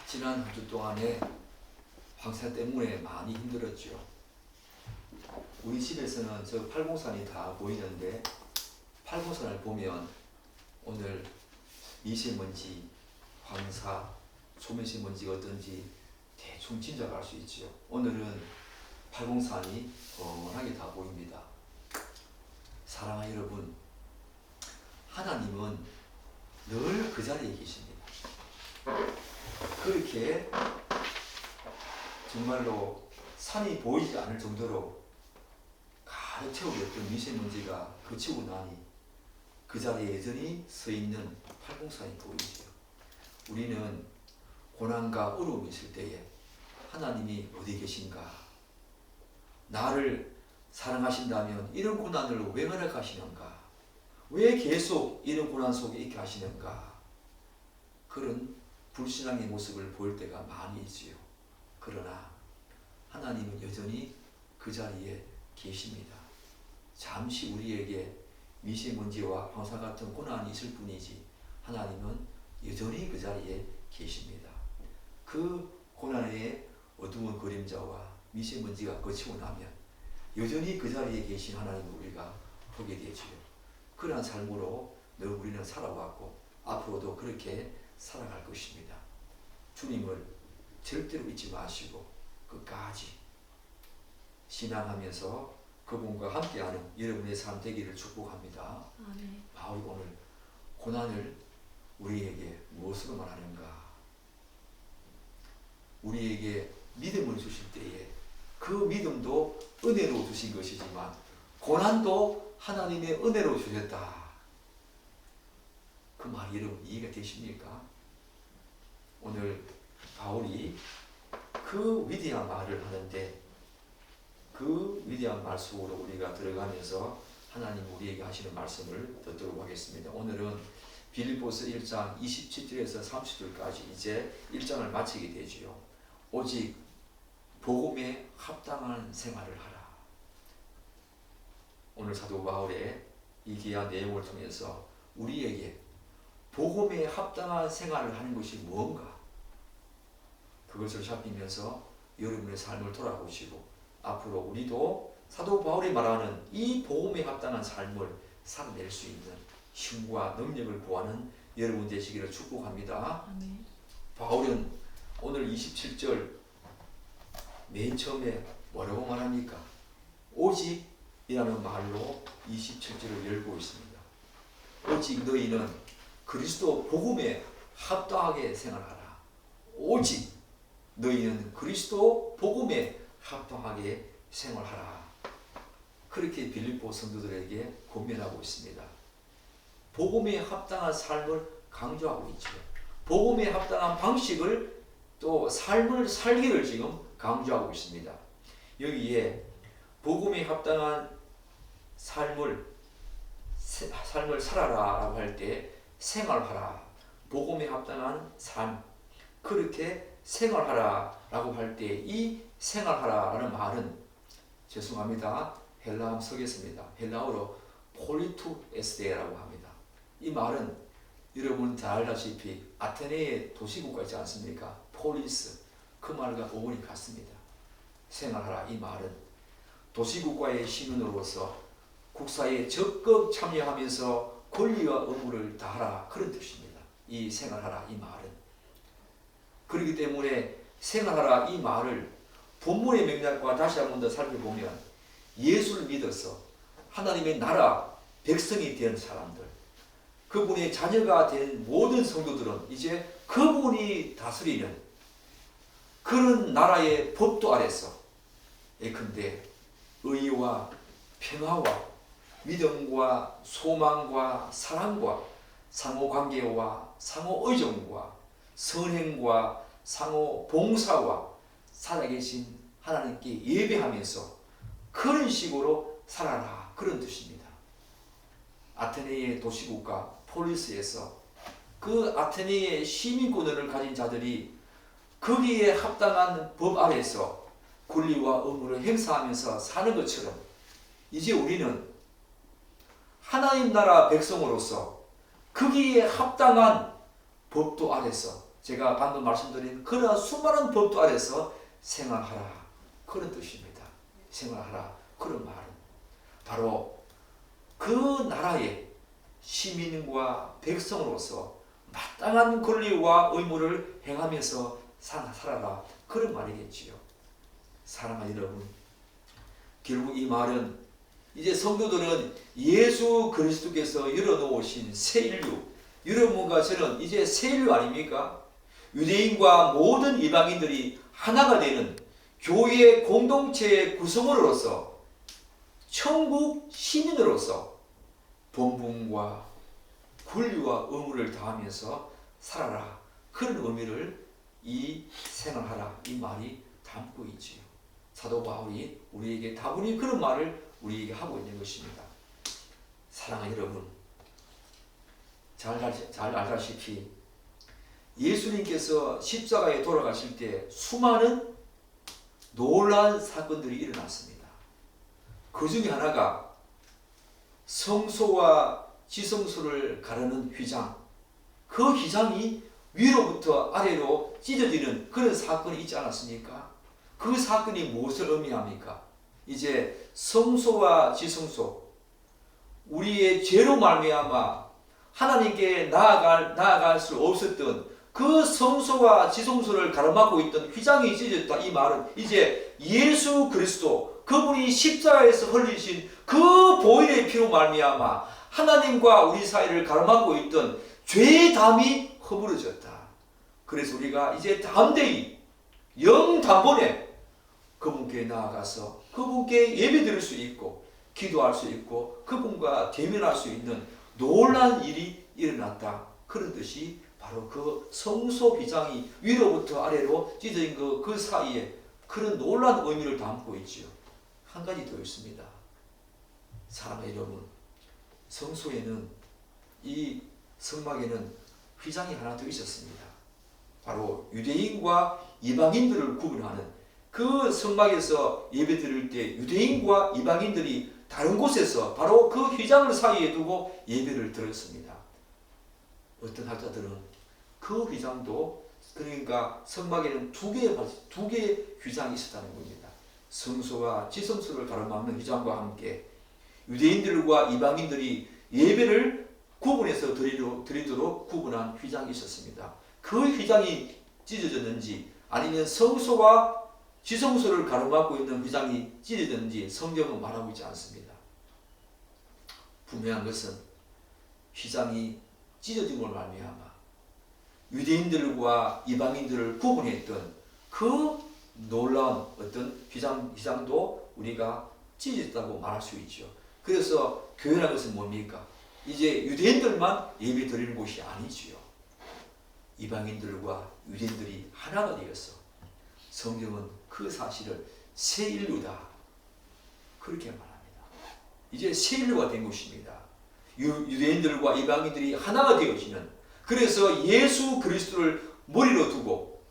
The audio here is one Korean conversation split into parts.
지난 한 주 동안에 황사 때문에 많이 힘들었죠. 우리 집에서는 저 팔공산이 다 보이는데 팔공산을 보면 오늘 미세먼지, 황사, 초미세먼지가 어떤지 대충 짐작할 수 있죠. 오늘은 팔공산이 훤하게 다 보입니다. 사랑하는 여러분, 하나님은 늘 그 자리에 계십니다. 그렇게 정말로 산이 보이지 않을 정도로 가득 채우였던 미세먼지가 그치고 나니 그 자리에 여전히 서 있는 팔공산이 보이죠. 우리는 고난과 어려움이 있을 때에 하나님이 어디 계신가? 나를 사랑하신다면 이런 고난을 왜 허락하시는가? 왜 계속 이런 고난 속에 있게 하시는가? 그런 불신앙의 모습을 보일 때가 많이 있지요. 그러나 하나님은 여전히 그 자리에 계십니다. 잠시 우리에게 미세먼지와 황사 같은 고난이 있을 뿐이지 하나님은 여전히 그 자리에 계십니다. 그 고난의 어두운 그림자와 미세먼지가 거치고 나면 여전히 그 자리에 계신 하나님을 우리가 보게 되지요. 그러한 삶으로 늘 우리는 살아왔고 앞으로도 그렇게 살아갈 것입니다. 주님을 절대로 잊지 마시고 끝까지 신앙하면서 그분과 함께하는 여러분의 삶 되기를 축복합니다. 아멘. 바울이 오늘 고난을 우리에게 무엇으로 말하는가? 우리에게 믿음을 주실 때에 그 믿음도 은혜로 주신 것이지만 고난도 하나님의 은혜로 주셨다. 그 말이 여러분 이해가 되십니까? 오늘 바울이 그 위대한 말을 하는데 그 위대한 말 속으로 우리가 들어가면서 하나님 우리에게 하시는 말씀을 듣도록 하겠습니다. 오늘은 빌립보서 1장 27절에서 30절까지 이제 1장을 마치게 되지요. 오직 복음에 합당한 생활을 하라. 오늘 사도 바울의 이 귀한 내용을 통해서 우리에게 복음에 합당한 생활을 하는 것이 무언가? 그것을 살피면서 여러분의 삶을 돌아보시고 앞으로 우리도 사도 바울이 말하는 이 복음에 합당한 삶을 살아낼 수 있는 힘과 능력을 구하는 여러분 되시기를 축복합니다. 아멘. 바울은 오늘 27절 맨 처음에 뭐라고 말합니까? 오직이라는 말로 27절을 열고 있습니다. 오직 너희는 그리스도 복음에 합당하게 생활하라. 오직 너희는 그리스도 복음에 합당하게 생활하라. 그렇게 빌립보 성도들에게 권면하고 있습니다. 복음에 합당한 삶을 강조하고 있죠. 복음에 합당한 방식을 또 삶을 살기를 지금 강조하고 있습니다. 여기에 복음에 합당한 삶을 살아라라고 할 때 생활하라. 복음에 합당한 삶 그렇게 생활하라라고 할 때 이 생활하라라는 말은 죄송합니다. 헬라어 쓰겠습니다. 헬라어로 폴리투에스데라고 합니다. 이 말은 여러분 잘 알다시피 아테네의 도시국가 있지 않습니까? 폴리스 그 말과 어원이 같습니다. 생활하라 이 말은 도시국가의 시민으로서 국사에 적극 참여하면서 권리와 의무를 다하라 그런 뜻입니다. 이 생활하라 이 말은 그렇기 때문에 생활하라 이 말을 본문의 맥락과 다시 한 번 더 살펴보면 예수를 믿어서 하나님의 나라 백성이 된 사람들 그분의 자녀가 된 모든 성도들은 이제 그분이 다스리는 그런 나라의 법도 아래서 예컨대 의와 평화와 믿음과 소망과 사랑과 상호관계와 상호의존과 선행과 상호 봉사와 살아계신 하나님께 예배하면서 그런 식으로 살아라 그런 뜻입니다. 아테네의 도시국가 폴리스에서 그 아테네의 시민권을 가진 자들이 거기에 합당한 법 아래서 권리와 의무를 행사하면서 사는 것처럼 이제 우리는 하나님 나라 백성으로서 거기에 합당한 법도 아래서 제가 방금 말씀드린 그러한 수많은 법도 아래서 생활하라, 그런 뜻입니다. 생활하라, 그런 말은 바로 그 나라의 시민과 백성으로서 마땅한 권리와 의무를 행하면서 살아라, 그런 말이겠지요. 사랑하는 여러분, 결국 이 말은 이제 성도들은 예수 그리스도께서 열어놓으신 새 인류, 여러분과 저는 이제 새 인류 아닙니까? 유대인과 모든 이방인들이 하나가 되는 교회 공동체의 구성원으로서, 천국 시민으로서 본분과 권리와 의무를 다하면서 살아라, 그런 의미를 이 생활하라, 이 말이 담고 있지요. 사도 바울이 우리에게 다분히 그런 말을 우리에게 하고 있는 것입니다. 사랑하는 여러분, 잘 알다시피 예수님께서 십자가에 돌아가실 때 수많은 놀라운 사건들이 일어났습니다. 그 중에 하나가 성소와 지성소를 가르는 휘장, 그 휘장이 위로부터 아래로 찢어지는 그런 사건이 있지 않았습니까? 그 사건이 무엇을 의미합니까? 이제 성소와 지성소, 우리의 죄로 말미암아 하나님께 나아갈 수 없었던 그 성소와 지성소를 가로막고 있던 휘장이 찢어졌다. 이 말은 이제 예수 그리스도, 그분이 십자가에서 흘리신 그 보혈의 피로 말미암아 하나님과 우리 사이를 가로막고 있던 죄의 담이 허물어졌다. 그래서 우리가 이제 담대히 영단번에 그분께 나아가서 그분께 예배드릴 수 있고 기도할 수 있고 그분과 대면할 수 있는 놀라운 일이 일어났다. 그런 뜻이 바로 그 성소 휘장이 위로부터 아래로 찢어진 그 사이에 그런 놀라운 의미를 담고 있지요. 한 가지 더 있습니다. 사랑하는 여러분, 성소에는, 이 성막에는 휘장이 하나 더 있었습니다. 바로 유대인과 이방인들을 구분하는, 그 성막에서 예배드릴 때 유대인과 이방인들이 다른 곳에서 바로 그 휘장을 사이에 두고 예배를 드렸습니다. 어떤 학자들은 그 휘장도, 그러니까 성막에는 두 개의 휘장이 있었다는 겁니다. 성소와 지성소를 가로막는 휘장과 함께 유대인들과 이방인들이 예배를 구분해서 드리도록 구분한 휘장이 있었습니다. 그 휘장이 찢어졌는지 아니면 성소와 지성소를 가로막고 있는 휘장이 찢어졌는지 성경은 말하고 있지 않습니다. 분명한 것은 휘장이 찢어짐을 말미암아 유대인들과 이방인들을 구분했던 그 놀라운 어떤 휘장도 우리가 찢어졌다고 말할 수 있죠. 그래서 교회라는 것은 뭡니까? 이제 유대인들만 예배 드리는 곳이 아니지요. 이방인들과 유대인들이 하나가 되어서 성경은 그 사실을 새 인류다, 그렇게 말합니다. 이제 새 인류가 된 것입니다. 유대인들과 이방인들이 하나가 되어지는, 그래서 예수 그리스도를 머리로 두고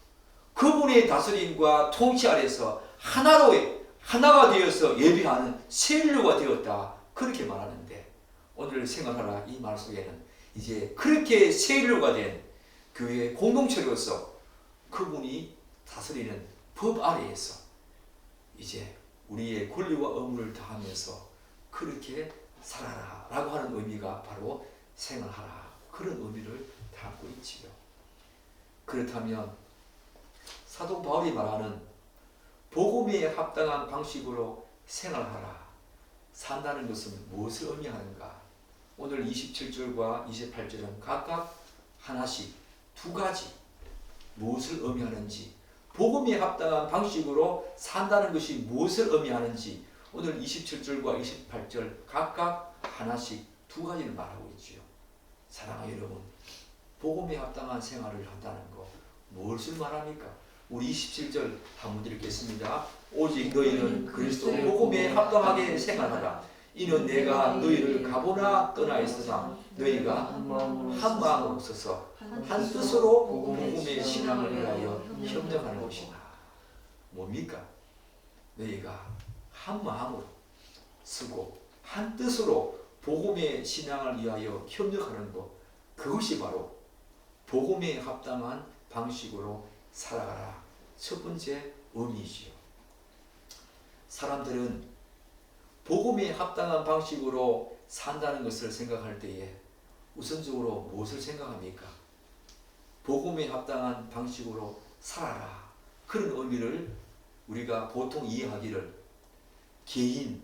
그분의 다스림과 통치 아래서 하나가 되어서 예배하는 새 인류가 되었다, 그렇게 말하는데, 오늘 생각하라 이 말 속에는 이제 그렇게 새 인류가 된 교회의 공동체로서 그분이 다스리는 법 아래에서 이제 우리의 권리와 의무를 다하면서 그렇게 살아라 라고 하는 의미가 바로 생활하라, 그런 의미를 담고 있지요. 그렇다면 사도 바울이 말하는 복음에 합당한 방식으로 생활하라, 산다는 것은 무엇을 의미하는가? 오늘 27절과 28절은 각각 하나씩 두 가지 무엇을 의미하는지, 복음에 합당한 방식으로 산다는 것이 무엇을 의미하는지 오늘 27절과 28절 각각 하나씩 두 가지를 말하고 있지요. 사랑하는 여러분, 복음에 합당한 생활을 한다는 것 무엇을 말합니까? 우리 27절 한번 읽겠습니다. 오직 너희는 그리스도 복음에 합당하게 생활하라. 이는 내가 너희를 가보나 떠나 있으나 너희가 한 마음으로 서서 한 뜻으로 복음의 신앙을 위하여 협력하는 것이다. 뭡니까? 너희가 한 마음으로 쓰고 한 뜻으로 복음의 신앙을 위하여 협력하는 것, 그것이 바로 복음에 합당한 방식으로 살아가라. 첫 번째 의미이지요. 사람들은 복음에 합당한 방식으로 산다는 것을 생각할 때에 우선적으로 무엇을 생각합니까? 복음에 합당한 방식으로 살아라. 그런 의미를 우리가 보통 이해하기를 개인,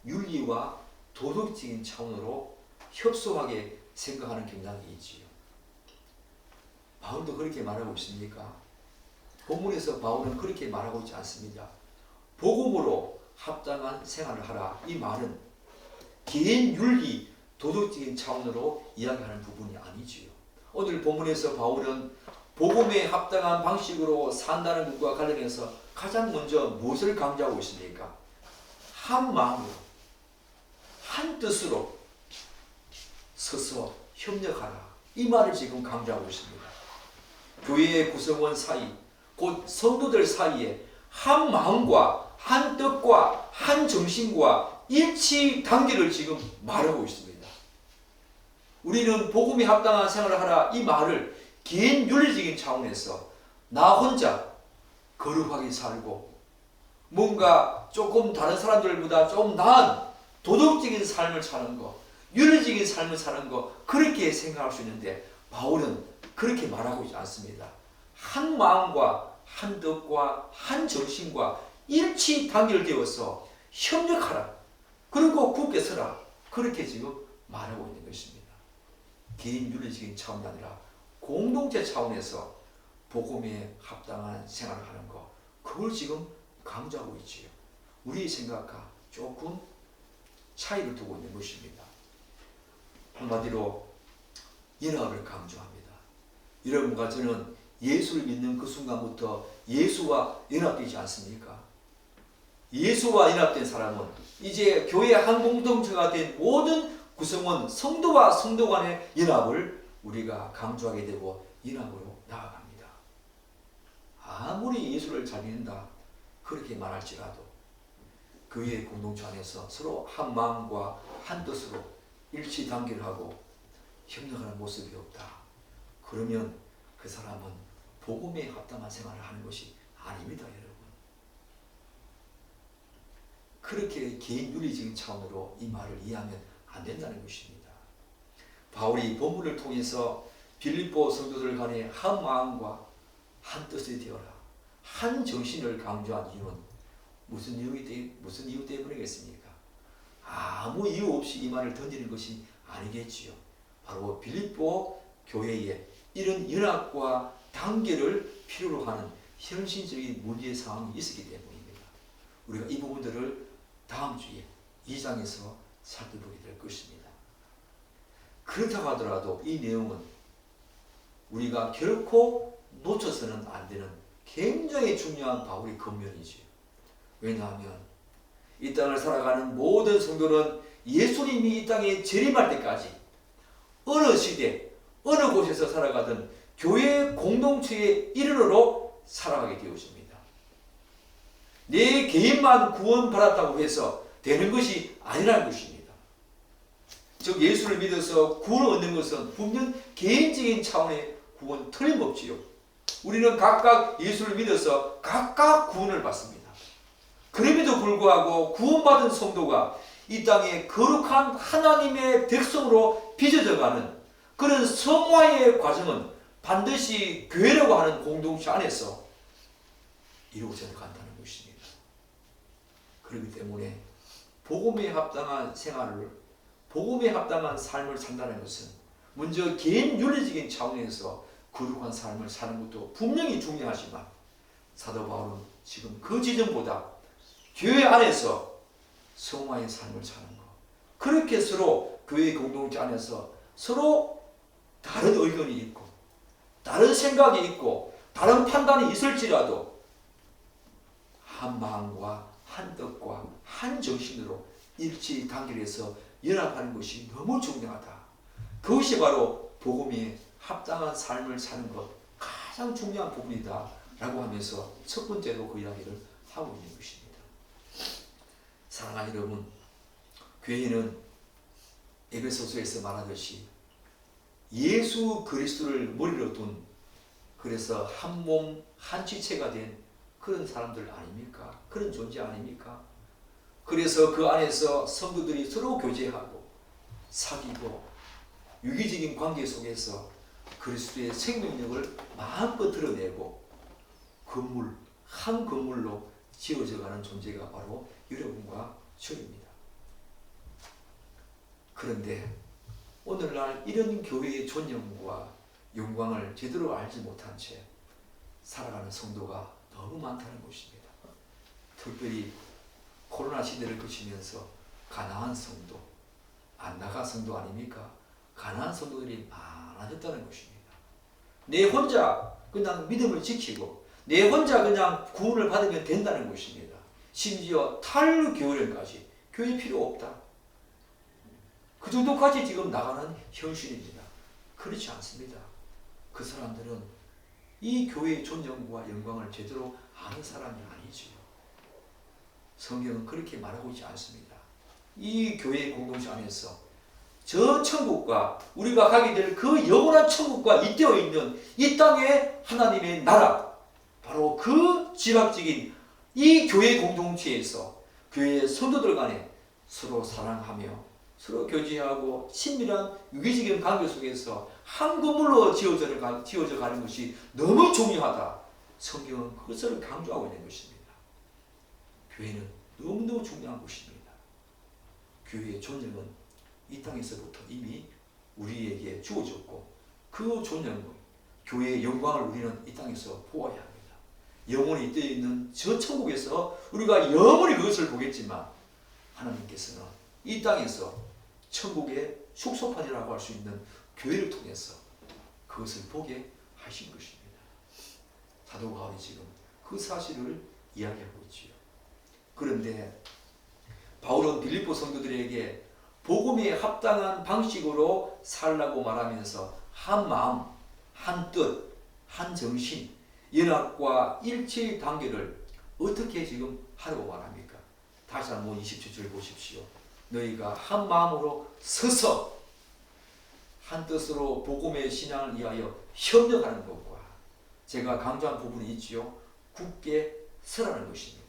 윤리와 도덕적인 차원으로 협소하게 생각하는 경향이 있지요. 바울도 그렇게 말하고 있습니까? 본문에서 바울은 그렇게 말하고 있지 않습니다. 복음으로 합당한 생활을 하라. 이 말은 개인 윤리, 도덕적인 차원으로 이야기하는 부분이 아니지요. 오늘 본문에서 바울은 복음에 합당한 방식으로 산다는 것과 관련해서 가장 먼저 무엇을 강조하고 있습니까? 한 마음으로, 한 뜻으로 서서 협력하라. 이 말을 지금 강조하고 있습니다. 교회의 구성원 사이, 곧 성도들 사이에 한 마음과 한 뜻과 한 정신과 일치단계를 지금 말하고 있습니다. 우리는 복음에 합당한 생활을 하라 이 말을 개인 윤리적인 차원에서 나 혼자 거룩하게 살고 뭔가 조금 다른 사람들보다 좀 나은 도덕적인 삶을 사는 것, 윤리적인 삶을 사는 것, 그렇게 생각할 수 있는데 바울은 그렇게 말하고 있지 않습니다. 한 마음과 한 뜻과 한 정신과 일치 단결되어서 협력하라. 그리고 굳게 서라. 그렇게 지금 말하고 있는 것입니다. 개인 윤리적인 차원이 아니라 공동체 차원에서 복음에 합당한 생활을 하는 것, 그걸 지금 강조하고 있지요. 우리의 생각과 조금 차이를 두고 있는 것입니다. 한마디로 연합을 강조합니다. 여러분과 저는 예수를 믿는 그 순간부터 예수와 연합되지 않습니까? 예수와 연합된 사람은 이제 교회 한 공동체가 된 모든 구성원 성도와 성도 간의 연합을 우리가 강조하게 되고 연합으로 나아갑니다. 아무리 예수를 잘 믿는다 그렇게 말할지라도 교회의 공동체 안에서 서로 한 마음과 한 뜻으로 일치 단결하고 협력하는 모습이 없다. 그러면 그 사람은 복음에 합당한 생활을 하는 것이 아닙니다, 여러분. 그렇게 개인 윤리적인 차원으로 이 말을 이해하면 안 된다는 것입니다. 바울이 본문을 통해서 빌립보 성도들 간의 한 마음과 한 뜻이 되어라, 한 정신을 강조한 이유는 무슨 이유 때문이겠습니까? 아무 이유 없이 이 말을 던지는 것이 아니겠지요. 바로 빌립보 교회에 이런 연합과 단계를 필요로 하는 현실적인 문제 상황이 있었기 때문입니다. 우리가 이 부분들을 다음 주에 2장에서 살펴보게 될 것입니다. 그렇다고 하더라도 이 내용은 우리가 결코 놓쳐서는 안 되는 굉장히 중요한 바울의 권면이지요. 왜냐하면 이 땅을 살아가는 모든 성도는 예수님이 이 땅에 재림할 때까지 어느 시대, 어느 곳에서 살아가든 교회 공동체의 일원으로 살아가게 되었습니다. 내 개인만 구원받았다고 해서 되는 것이 아니라는 것입니다. 즉 예수를 믿어서 구원을 얻는 것은 분명 개인적인 차원의 구원 틀림없지요. 우리는 각각 예수를 믿어서 각각 구원을 받습니다. 그럼에도 불구하고 구원받은 성도가 이 땅에 거룩한 하나님의 백성으로 빚어져가는 그런 성화의 과정은 반드시 교회라고 하는 공동체 안에서 이루어져 간다는 것입니다. 그렇기 때문에 복음에 합당한 생활을, 복음에 합당한 삶을 산다는 것은 먼저 개인 윤리적인 차원에서 거룩한 삶을 사는 것도 분명히 중요하지만 사도 바울은 지금 그 지점보다 교회 안에서 성화의 삶을 사는 것, 그렇게 서로 교회 공동체 안에서 서로 다른 의견이 있고 다른 생각이 있고 다른 판단이 있을지라도 한 마음과 한 뜻과 한 정신으로 일치 단결해서 연합하는 것이 너무 중요하다. 그것이 바로 복음에 합당한 삶을 사는 것 가장 중요한 부분이다 라고 하면서 첫 번째로 그 이야기를 하고 있는 것입니다. 사랑하는 여러분, 교회는 에베소서에서 말하듯이 예수 그리스도를 머리로 둔 그래서 한 몸, 한 지체가 된 그런 사람들 아닙니까? 그런 존재 아닙니까? 그래서 그 안에서 성도들이 서로 교제하고 사귀고 유기적인 관계 속에서 그리스도의 생명력을 마음껏 드러내고 건물, 한 건물로 지어져가는 존재가 바로 여러분과 저입니다. 그런데 오늘날 이런 교회의 존영과 영광을 제대로 알지 못한 채 살아가는 성도가 너무 많다는 것입니다. 특별히 코로나 시대를 거치면서 가난한 성도, 안 나가 성도 아닙니까? 가난한 성도들이 많아졌다는 것입니다. 내 혼자 그냥 믿음을 지키고 내 혼자 그냥 구원을 받으면 된다는 것입니다. 심지어 탈교련까지 교회 필요 없다. 그 정도까지 지금 나가는 현실입니다. 그렇지 않습니다. 그 사람들은 이 교회의 존경과 영광을 제대로 아는 사람이 아니지요. 성경은 그렇게 말하고 있지 않습니다. 이 교회의 공동체 안에서 저 천국과 우리가 가게 될 그 영원한 천국과 잇대어 있는 이 땅의 하나님의 나라, 바로 그 지각적인 이 교회 공동체에서 교회의 성도들 간에 서로 사랑하며 서로 교제하고 친밀한 유기적인 관계 속에서 한 건물로 지어져 가는 것이 너무 중요하다. 성경은 그것을 강조하고 있는 것입니다. 교회는 너무너무 중요한 것입니다. 교회의 존영은 이 땅에서부터 이미 우리에게 주어졌고 그 존영은 교회의 영광을 우리는 이 땅에서 보아야 합니다. 영원히 떼어 있는 저 천국에서 우리가 영원히 그것을 보겠지만 하나님께서는 이 땅에서 천국의 숙소판이라고 할 수 있는 교회를 통해서 그것을 보게 하신 것입니다. 사도 바울이 지금 그 사실을 이야기하고 있지요. 그런데 바울은 빌립보 성도들에게 복음에 합당한 방식으로 살라고 말하면서 한 마음, 한 뜻, 한 정신, 연합과 일체의 관계를 어떻게 지금 하려고 말합니까? 다시 한번 27절 보십시오. 너희가 한 마음으로 서서 한 뜻으로 복음의 신앙을 위하여 협력하는 것과 제가 강조한 부분이 있지요. 굳게 서라는 것입니다.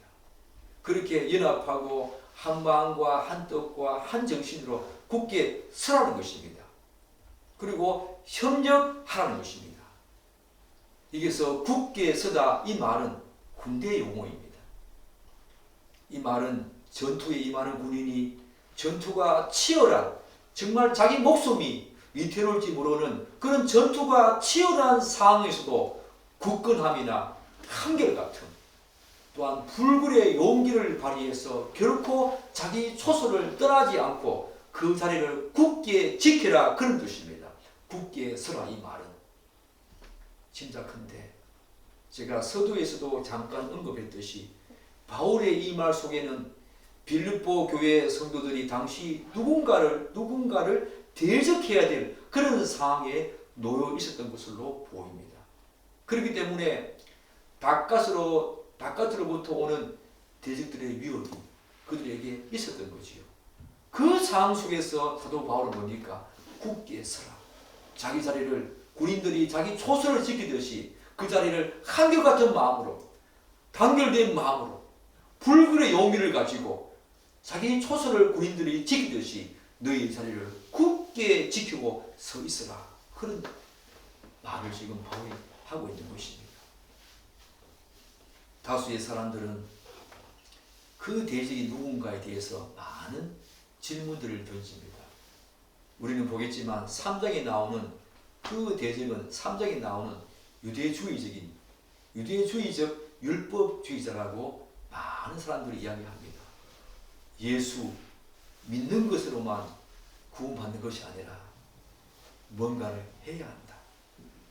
그렇게 연합하고 한 마음과 한 뜻과 한 정신으로 굳게 서라는 것입니다. 그리고 협력하라는 것입니다. 여기서 굳게 서다 이 말은 군대 용어입니다. 이 말은 전투에 임하는 군인이 전투가 치열한 정말 자기 목숨이 위태로울지 모르는 그런 전투가 치열한 상황에서도 굳건함이나 한결같은 또한 불굴의 용기를 발휘해서 결코 자기 초소를 떠나지 않고 그 자리를 굳게 지켜라 그런 뜻입니다. 굳게 서라 이 말은 짐작컨대 제가 서두에서도 잠깐 언급했듯이 바울의 이 말 속에는 빌립보 교회 성도들이 당시 누군가를 대적해야 될 그런 상황에 놓여 있었던 것으로 보입니다. 그렇기 때문에 바깥으로부터 오는 대적들의 위협이 그들에게 있었던 거지요. 그 상황 속에서 사도 바울은 뭡니까? 굳게 서라. 자기 자리를 군인들이 자기 초소를 지키듯이 그 자리를 한결같은 마음으로 단결된 마음으로 불굴의 용기를 가지고 자기 초소를 군인들이 지키듯이 너희 자리를 굳게 지키고 서 있어라. 그런 말을 지금 바울이 하고 있는 것입니다. 다수의 사람들은 그 대적이 누군가에 대해서 많은 질문들을 던집니다. 우리는 보겠지만 3장에 나오는 그 대적은 3장에 나오는 유대주의적 율법주의자라고 많은 사람들이 이야기합니다. 예수 믿는 것으로만 구원받는 것이 아니라 뭔가를 해야 한다.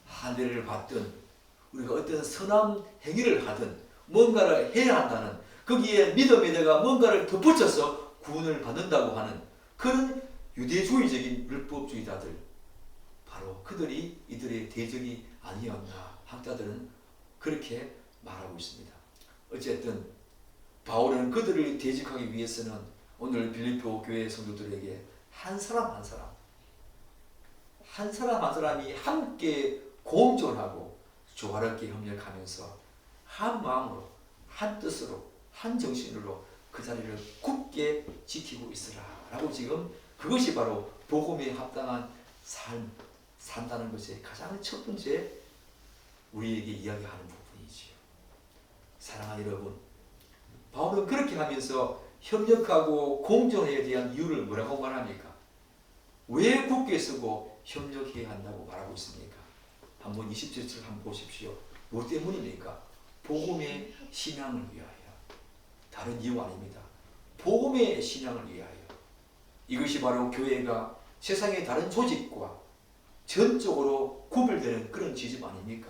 할례를 받든 우리가 어떤 선한 행위를 하든 뭔가를 해야 한다는 거기에 믿음에다가 뭔가를 덧붙여서 구원을 받는다고 하는 그런 유대주의적인 율법주의자들 바로 그들이 이들의 대적이 아니었나 학자들은 그렇게 말하고 있습니다. 어쨌든 바울은 그들을 대적하기 위해서는 오늘 빌립보 교회 성도들에게 한 사람 한 사람이 함께 공존하고 조화롭게 협력하면서 한 마음으로, 한 뜻으로, 한 정신으로 그 자리를 굳게 지키고 있으라 라고 지금 그것이 바로 복음에 합당한 삶 산다는 것이 가장 첫 번째 우리에게 이야기하는 부분이지요. 사랑하는 여러분, 바울은 그렇게 하면서 협력하고 공존에 대한 이유를 뭐라고 말합니까? 왜 굳게 쓰고 협력해야 한다고 말하고 있습니까? 한번 27절 한번 보십시오. 뭐 때문입니까? 복음의 신앙을 위하여. 다른 이유 아닙니다. 복음의 신앙을 위하여. 이것이 바로 교회가 세상의 다른 조직과 전적으로 구별되는 그런 지점 아닙니까?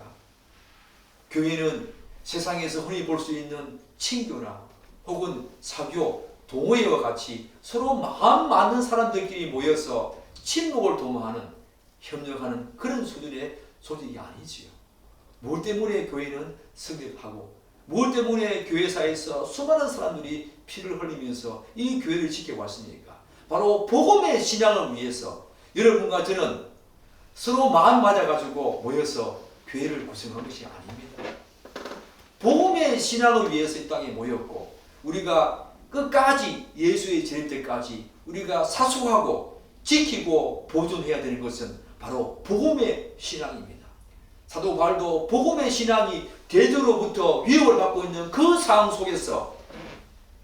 교회는 세상에서 흔히 볼 수 있는 친교나 혹은 사교, 동호회와 같이 서로 마음 맞는 사람들끼리 모여서 친목을 도모하는, 협력하는 그런 수준의 조직이 아니지요. 무엇 때문에 교회는 성립하고 무엇 때문에 교회사에서 수많은 사람들이 피를 흘리면서 이 교회를 지켜왔습니까? 바로 복음의 신앙을 위해서 여러분과 저는 서로 마음 맞아가지고 모여서 교회를 구성한 것이 아닙니다. 복음의 신앙을 위해서 이 땅에 모였고 우리가 끝까지 예수의 재림 때까지 우리가 사수하고 지키고 보존해야 되는 것은 바로 복음의 신앙입니다. 사도 바울도 복음의 신앙이 대적으로부터 위협을 받고 있는 그 상황 속에서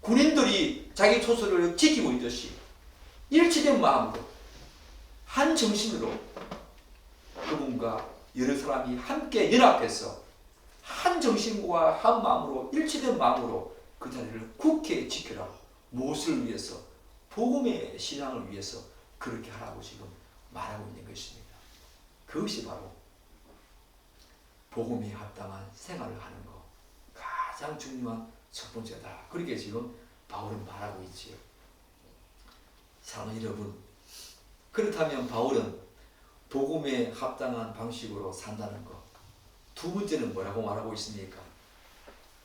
군인들이 자기 초소를 지키고 있듯이 일치된 마음으로 한 정신으로 그분과 여러 사람이 함께 연합해서 한 정신과 한 마음으로 일치된 마음으로 그 자리를 굳게 지켜라. 무엇을 위해서? 복음의 신앙을 위해서 그렇게 하라고 지금 말하고 있는 것입니다. 그것이 바로 복음에 합당한 생활을 하는 것, 가장 중요한 첫 번째다. 그렇게 지금 바울은 말하고 있지요. 사랑하는 여러분, 그렇다면 바울은 복음에 합당한 방식으로 산다는 것, 두 번째는 뭐라고 말하고 있습니까?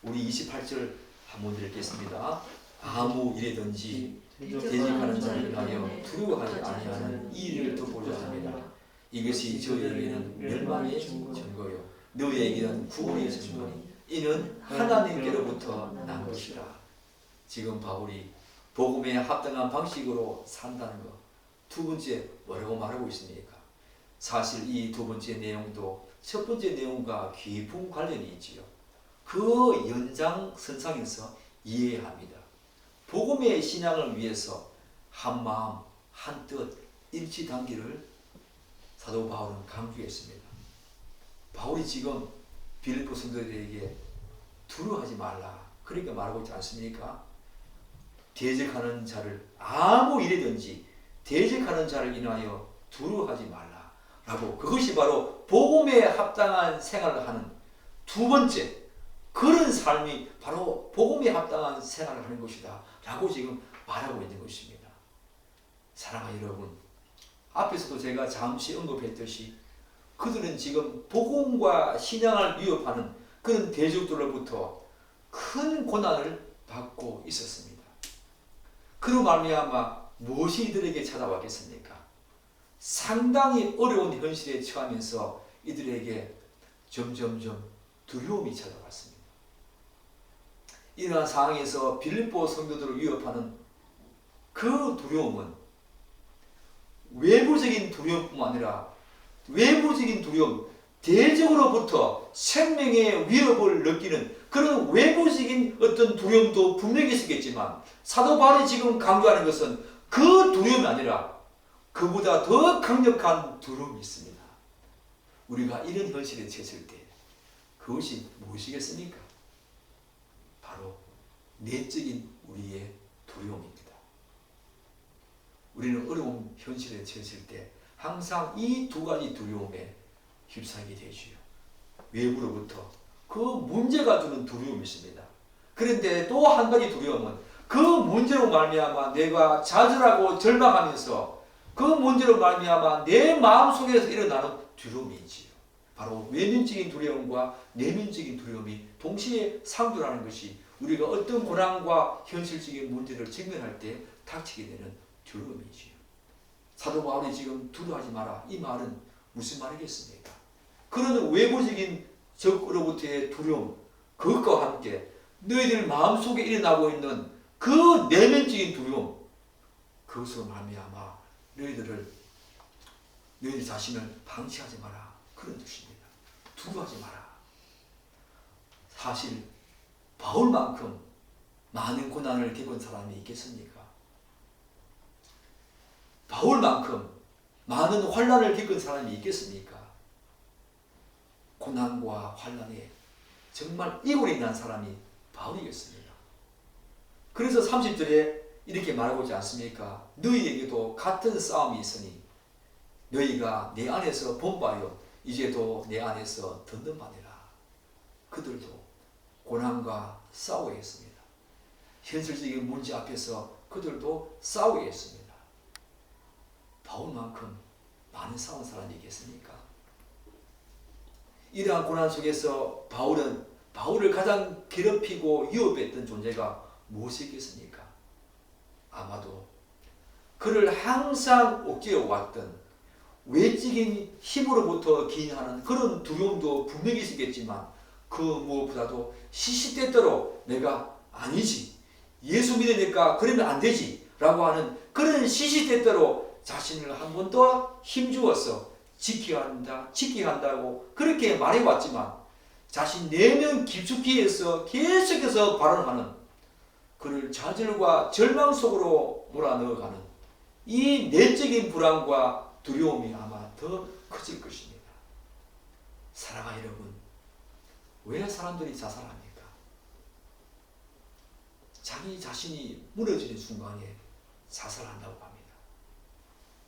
우리 28절 한번 읽겠습니다. 아무 일에든지 대적하는 자를 위하여 두려워하지 아니하는 이 일을 덮고자 합니다. 이것이 저희에게는 멸망의 증거요 너희에게는 구원의 증거니 이는 하나님께로부터 난 것이라. 지금 바울이 복음에 합당한 방식으로 산다는 것, 두 번째 뭐라고 말하고 있습니까? 사실 이 두 번째 내용도 첫 번째 내용과 깊은 관련이 있지요. 그 연장선상에서 이해해야 합니다. 복음의 신앙을 위해서 한 마음, 한 뜻, 일치단계를 사도 바울은 강조했습니다. 바울이 지금 빌립보 성도들에게 두려워하지 말라 그렇게 말하고 있지 않습니까? 대적하는 자를 아무 일이든지 대적하는 자를 인하여 두려워하지 말라 라고, 그것이 바로 복음에 합당한 생활을 하는 두 번째 그런 삶이 바로 복음에 합당한 생활을 하는 것이다 라고 지금 말하고 있는 것입니다. 사랑하는 여러분, 앞에서도 제가 잠시 언급했듯이 그들은 지금 복음과 신앙을 위협하는 그런 대적들로부터 큰 고난을 받고 있었습니다. 그로 말미암아 무엇이 이들에게 찾아왔겠습니까? 상당히 어려운 현실에 처하면서 이들에게 점점점 두려움이 찾아왔습니다. 이러한 상황에서 빌립보 성도들을 위협하는 그 두려움은 외부적인 두려움뿐만 아니라 외부적인 두려움, 대적으로부터 생명의 위협을 느끼는 그런 외부적인 어떤 두려움도 분명히 있었겠지만 사도 바울이 지금 강조하는 것은 그 두려움이 아니라 그보다 더 강력한 두려움이 있습니다. 우리가 이런 현실에 처했을 때 그것이 무엇이겠습니까? 바로 내적인 우리의 두려움입니다. 우리는 어려운 현실에 처했을 때 항상 이 두 가지 두려움에 휩싸이게 되지요. 외부로부터 그 문제가 주는 두려움이 있습니다. 그런데 또 한 가지 두려움은 그 문제로 말미암아 내가 좌절하고 절망하면서 그 문제로 말미암아 내 마음속에서 일어나는 두려움이지요. 바로 외면적인 두려움과 내면적인 두려움이 동시에 상존하는 것이 우리가 어떤 고난과 현실적인 문제를 직면할 때 닥치게 되는 두려움이지요. 사도 바울이 지금 두려워하지 마라 이 말은 무슨 말이겠습니까? 그런 외부적인 적으로부터의 두려움, 그것과 함께 너희들 마음속에 일어나고 있는 그 내면적인 두려움, 그것으로 말미암아 너희들 자신을 방치하지 마라. 그런 뜻입니다. 두려워하지 마라. 사실 바울만큼 많은 고난을 겪은 사람이 있겠습니까? 바울만큼 많은 환난을 겪은 사람이 있겠습니까? 고난과 환난에 정말 이골이 난 사람이 바울이겠습니다. 그래서 30절에 이렇게 말하고 있지 않습니까? 너희에게도 같은 싸움이 있으니 너희가 내 안에서 본바요 이제도 내 안에서 듣는 바니라. 그들도 고난과 싸우겠습니다. 현실적인 문제 앞에서 그들도 싸우겠습니다. 바울만큼 많은 싸운 사람이 있겠습니까? 이러한 고난 속에서 바울을 가장 괴롭히고 위협했던 존재가 무엇이겠습니까? 아마도 그를 항상 억제해왔던 외적인 힘으로부터 기인하는 그런 두려움도 분명히 있겠지만 그 무엇보다도 시시때때로 내가 아니지, 예수 믿으니까 그러면 안 되지 라고 하는 그런 시시때때로 자신을 한 번 더 힘주어서 지켜야 한다고 그렇게 말해왔지만 자신 내면 깊숙이에서 계속해서 발언하는 그를 좌절과 절망 속으로 몰아넣어가는 이 내적인 불안과 두려움이 아마 더 커질 것입니다. 사랑하는 여러분, 왜 사람들이 자살합니까? 자기 자신이 무너지는 순간에 자살한다고 합니다.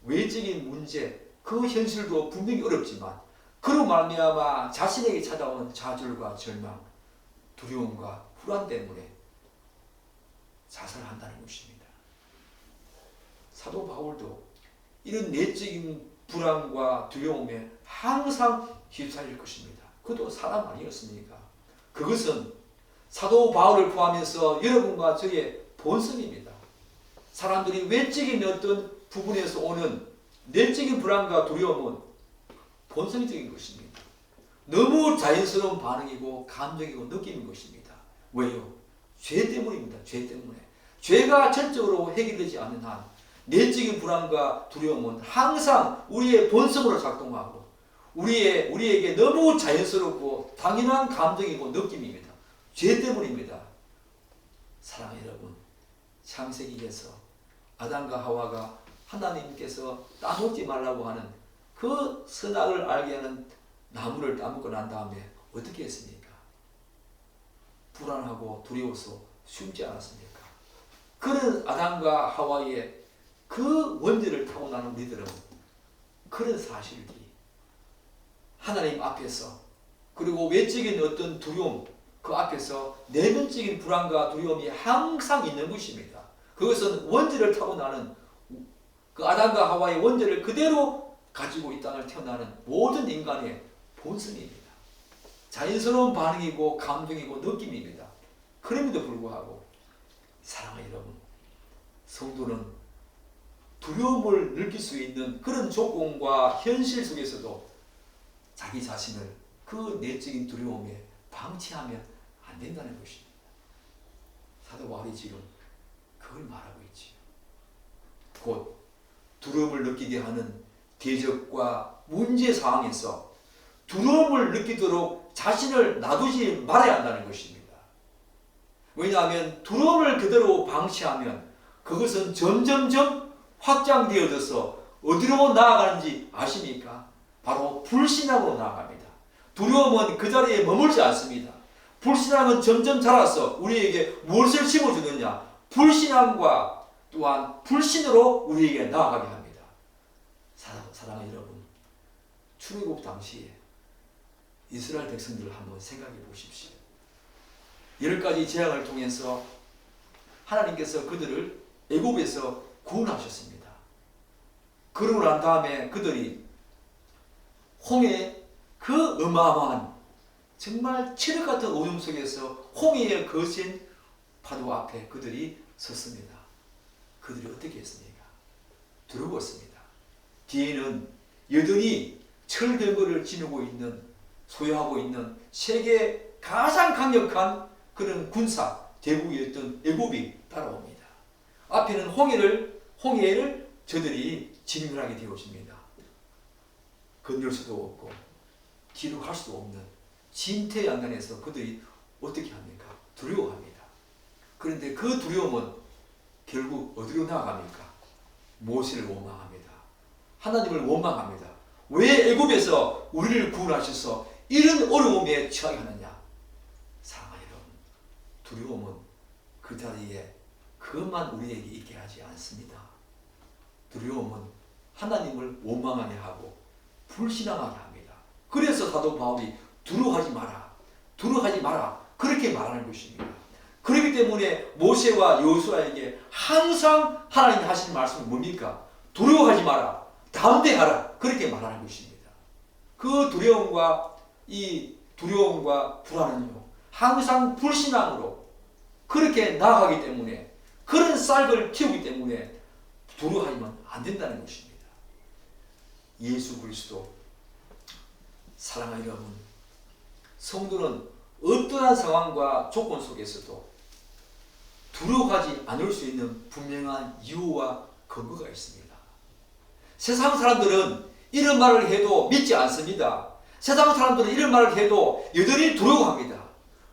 외적인 문제, 그 현실도 분명히 어렵지만 그로 말미암아 자신에게 찾아오는 좌절과 절망, 두려움과 불안 때문에 자살한다는 것입니다. 사도 바울도 이런 내적인 불안과 두려움에 항상 휩싸일 것입니다. 그도 사람 아니었습니까? 그것은 사도 바울을 포함해서 여러분과 저의 본성입니다. 사람들이 외적인 어떤 부분에서 오는 내적인 불안과 두려움은 본성적인 것입니다. 너무 자연스러운 반응이고 감정이고 느낌인 것입니다. 왜요? 죄 때문입니다. 죄 때문에. 죄가 전적으로 해결되지 않는 한 내적인 불안과 두려움은 항상 우리의 본성으로 작동하고 우리에게 너무 자연스럽고 당연한 감정이고 느낌입니다. 죄 때문입니다. 사랑하는 여러분, 창세기에서 아담과 하와가 하나님께서 따먹지 말라고 하는 그 선악을 알게 하는 나무를 따먹고 난 다음에 어떻게 했습니까? 불안하고 두려워서 숨지 않았습니까? 그런 아담과 하와의 그 원죄를 타고나는 우리들은 그런 사실들이 하나님 앞에서 그리고 외적인 어떤 두려움 그 앞에서 내면적인 불안과 두려움이 항상 있는 것입니다. 그것은 원죄를 타고나는 그 아담과 하와의 원죄를 그대로 가지고 이 땅을 태어나는 모든 인간의 본성입니다. 자연스러운 반응이고 감정이고 느낌입니다. 그럼에도 불구하고 사랑하는 여러분, 성도는 두려움을 느낄 수 있는 그런 조건과 현실 속에서도 자기 자신을 그 내적인 두려움에 방치하면 안 된다는 것입니다. 사도 바울이 지금 그걸 말하고 있지요. 곧 두려움을 느끼게 하는 대적과 문제 상황에서 두려움을 느끼도록 자신을 놔두지 말아야 한다는 것입니다. 왜냐하면 두려움을 그대로 방치하면 그것은 점점점 확장되어져서 어디로 나아가는지 아십니까? 바로 불신앙으로 나아갑니다. 두려움은 그 자리에 머물지 않습니다. 불신앙은 점점 자라서 우리에게 무엇을 심어주느냐? 불신앙과 또한 불신으로 우리에게 나아가게 합니다. 사랑하는 여러분, 출애굽 당시에 이스라엘 백성들을 한번 생각해 보십시오. 10가지 재앙을 통해서 하나님께서 그들을 애굽에서 구원하셨습니다. 그러고 난 다음에 그들이 홍해 그 어마어마한 정말 칠흑 같은 어둠 속에서 홍해에 거센 파도 앞에 그들이 섰습니다. 그들이 어떻게 했습니까? 두려웠습니다. 뒤에는 여전히 철경거를 지니고 있는 소유하고 있는 세계 가장 강력한 그런 군사 대국이었던 애굽이 따라옵니다. 앞에는 홍해를 저들이 직면하게 되었습니다. 건널 수도 없고 뒤로 갈 수도 없는 진퇴양난에서 그들이 어떻게 합니까? 두려워합니다. 그런데 그 두려움은 결국 어디로 나아갑니까? 모세를 원망합니다. 하나님을 원망합니다. 왜 애굽에서 우리를 구원하셔서 이런 어려움에 처하게 하느냐? 사랑하는 여러분, 두려움은 그 자리에 그것만 우리에게 있게 하지 않습니다. 두려움은 하나님을 원망하게 하고 불신앙하게 합니다. 그래서 사도 바울이 두려워하지 마라, 두려워하지 마라 그렇게 말하는 것입니다. 그렇기 때문에 모세와 여호수아에게 항상 하나님이 하시는 말씀은 뭡니까? 두려워하지 마라, 담대하라 그렇게 말하는 것입니다. 그 두려움과 불안은요 항상 불신앙으로 그렇게 나아가기 때문에, 그런 쌀을 키우기 때문에 두려워하면 안 된다는 것입니다. 예수 그리스도, 사랑하는 여러분, 성도는 어떠한 상황과 조건 속에서도 두려워하지 않을 수 있는 분명한 이유와 근거가 있습니다. 세상 사람들은 이런 말을 해도 믿지 않습니다. 세상 사람들은 이런 말을 해도 여전히 두려워합니다.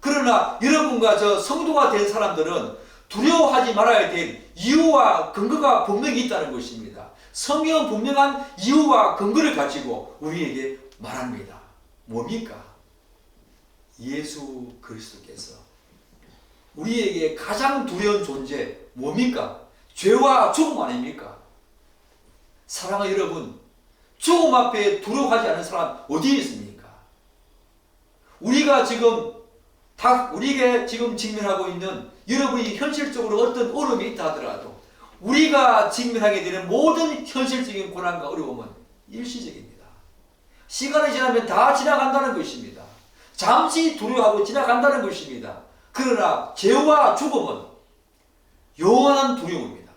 그러나 여러분과 저 성도가 된 사람들은 두려워하지 말아야 될 이유와 근거가 분명히 있다는 것입니다. 성경은 분명한 이유와 근거를 가지고 우리에게 말합니다. 뭡니까? 예수 그리스도께서 우리에게 가장 두려운 존재 뭡니까? 죄와 죽음 아닙니까? 사랑하는 여러분, 죽음 앞에 두려워하지 않는 사람 어디에 있습니까? 우리가 지금 직면하고 있는 여러분이 현실적으로 어떤 어려움이 있다 하더라도 우리가 직면하게 되는 모든 현실적인 고난과 어려움은 일시적입니다. 시간이 지나면 다 지나간다는 것입니다. 잠시 두려워하고 지나간다는 것입니다. 그러나 죄와 죽음은 영원한 두려움입니다.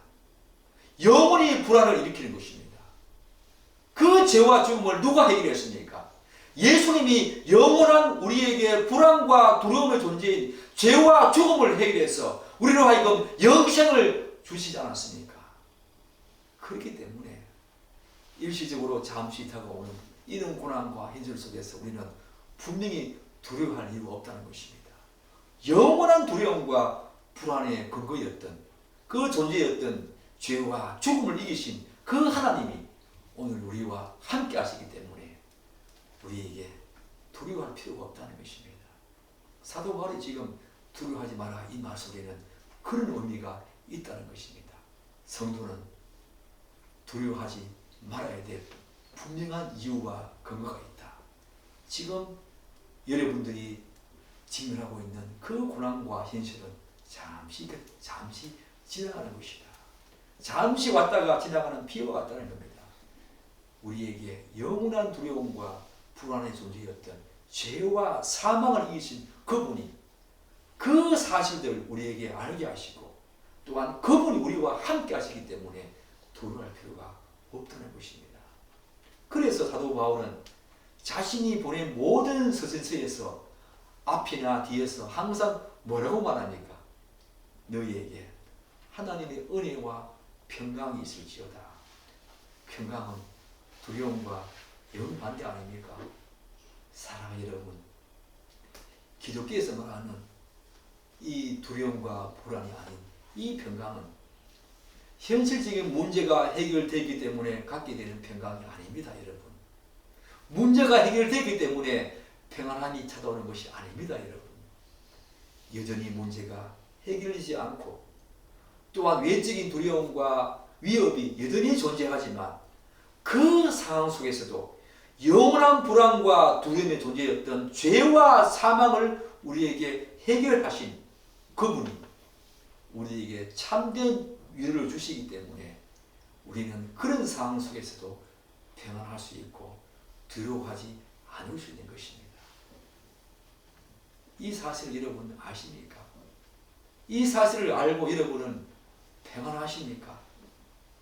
영원히 불안을 일으키는 것입니다. 그 죄와 죽음을 누가 해결했습니까? 예수님이 영원한 우리에게 불안과 두려움의 존재인 죄와 죽음을 해결해서 우리로 하여금 영생을 주시지 않았습니까? 그렇기 때문에 일시적으로 잠시 다가오는 이런 고난과 현실 속에서 우리는 분명히 두려워할 이유가 없다는 것입니다. 영원한 두려움과 불안의 근거였던 그 존재였던 죄와 죽음을 이기신 그 하나님이 오늘 우리와 함께 하시기 때문에 우리에게 두려워할 필요가 없다는 것입니다. 사도 바울이 지금 두려워하지 마라 이 말 속에는 그런 의미가 있다는 것입니다. 성도는 두려워하지 말아야 될 분명한 이유와 근거가 있다. 지금 여러분들이 직면하고 있는 그 고난과 현실은 잠시 지나가는 것이다. 잠시 왔다가 지나가는 비와 같다는 겁니다. 우리에게 영원한 두려움과 불안의 존재였던 죄와 사망을 이기신 그분이 그 사실들을 우리에게 알게 하시고 또한 그분이 우리와 함께 하시기 때문에 두려워할 필요가 없다는 것입니다. 그래서 사도 바울은 자신이 보낸 모든 서신서에서 앞이나 뒤에서 항상 뭐라고 말합니까? 너희에게 하나님의 은혜와 평강이 있을지어다. 평강은 두려움과 영반대 아닙니까? 사랑하는 여러분, 기독교에서 말하는 이 두려움과 불안이 아닌 이 평강은 현실적인 문제가 해결되기 때문에 갖게 되는 평강이 아닙니다. 여러분, 문제가 해결되기 때문에 평안함이 찾아오는 것이 아닙니다. 여러분, 여전히 문제가 해결되지 않고 또한 외적인 두려움과 위협이 여전히 존재하지만 그 상황 속에서도 영원한 불안과 두려움의 존재였던 죄와 사망을 우리에게 해결하신 그분이 우리에게 참된 위로를 주시기 때문에 우리는 그런 상황 속에서도 평안할 수 있고 두려워하지 않을 수 있는 것입니다. 이 사실을 여러분 아십니까? 이 사실을 알고 여러분은 평안하십니까?